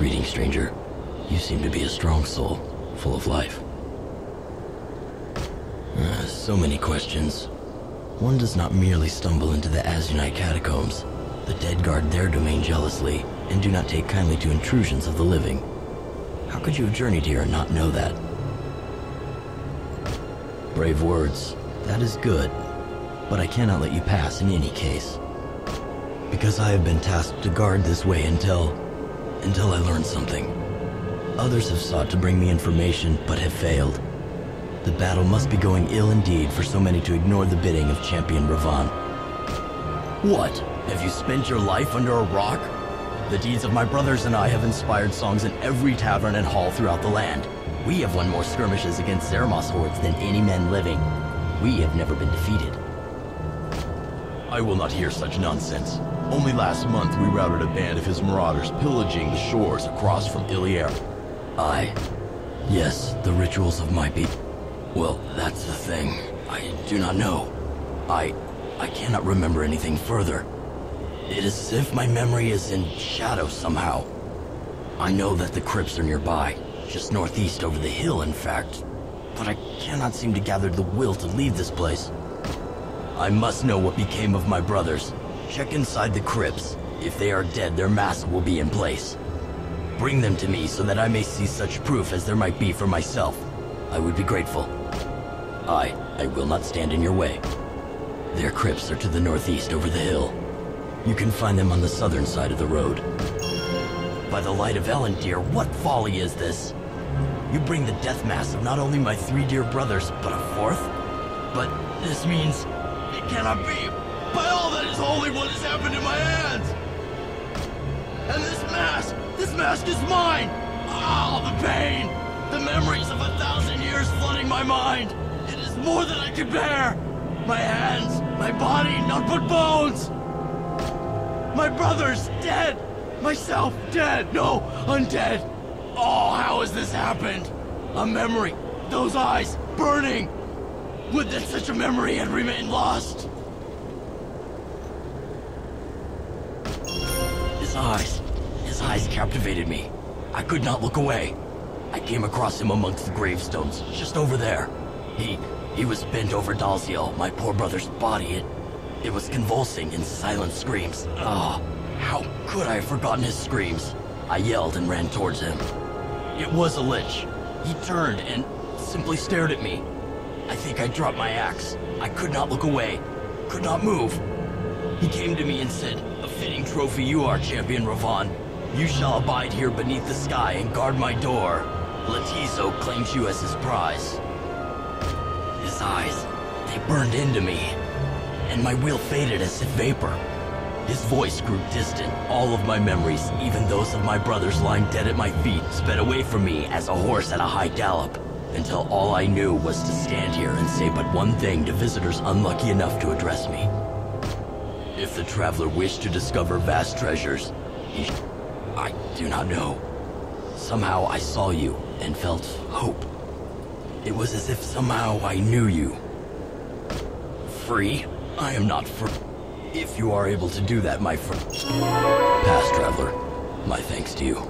Greetings, stranger. You seem to be a strong soul, full of life. So many questions. One does not merely stumble into the Azunite catacombs. The dead guard their domain jealously, and do not take kindly to intrusions of the living. How could you have journeyed here and not know that? Brave words. That is good. But I cannot let you pass in any case. Because I have been tasked to guard this way until I learn something. Others have sought to bring me information, but have failed. The battle must be going ill indeed for so many to ignore the bidding of Champion Rahvan. What? Have you spent your life under a rock? The deeds of my brothers and I have inspired songs in every tavern and hall throughout the land. We have won more skirmishes against Zerma's hordes than any men living. We have never been defeated. I will not hear such nonsense. Only last month we routed a band of his marauders pillaging the shores across from Ilier. Yes, the rituals of my people. Well, that's the thing. I do not know. I cannot remember anything further. It is as if my memory is in shadow somehow. I know that the crypts are nearby, just northeast over the hill, in fact. But I cannot seem to gather the will to leave this place. I must know what became of my brothers. Check inside the crypts. If they are dead, their masks will be in place. Bring them to me so that I may see such proof as there might be for myself. I would be grateful. I will not stand in your way. Their crypts are to the northeast over the hill. You can find them on the southern side of the road. By the light of Ellen, dear, what folly is this? You bring the death mask of not only my 3 dear brothers, but a 4th? But this means it cannot be. By all that is holy, what has happened in my hands? And this mask is mine! Ah, the pain! The memories of 1,000 years flooding my mind! It is more than I can bear! My hands, my body, none but bones! My brothers, dead! Myself, dead! No, undead! Oh, how has this happened? A memory, those eyes, burning! Would that such a memory had remained lost! His eyes captivated me. I could not look away. I came across him amongst the gravestones, just over there. He was bent over Dalziel, my poor brother's body. It was convulsing in silent screams. Ah, how could I have forgotten his screams? I yelled and ran towards him. It was a lich. He turned and simply stared at me. I think I dropped my axe. I could not look away, could not move. He came to me and said, "A fitting trophy you are, Champion Rahvan. You shall abide here beneath the sky and guard my door. Latizo claims you as his prize." His eyes, they burned into me, and my will faded as if vapor. His voice grew distant. All of my memories, even those of my brothers lying dead at my feet, sped away from me as a horse at a high gallop, until all I knew was to stand here and say but one thing to visitors unlucky enough to address me. If the traveler wished to discover vast treasures, I do not know. Somehow I saw you and felt hope. It was as if somehow I knew you. Free? I am not free. If you are able to do that, my friend. Past traveler, my thanks to you.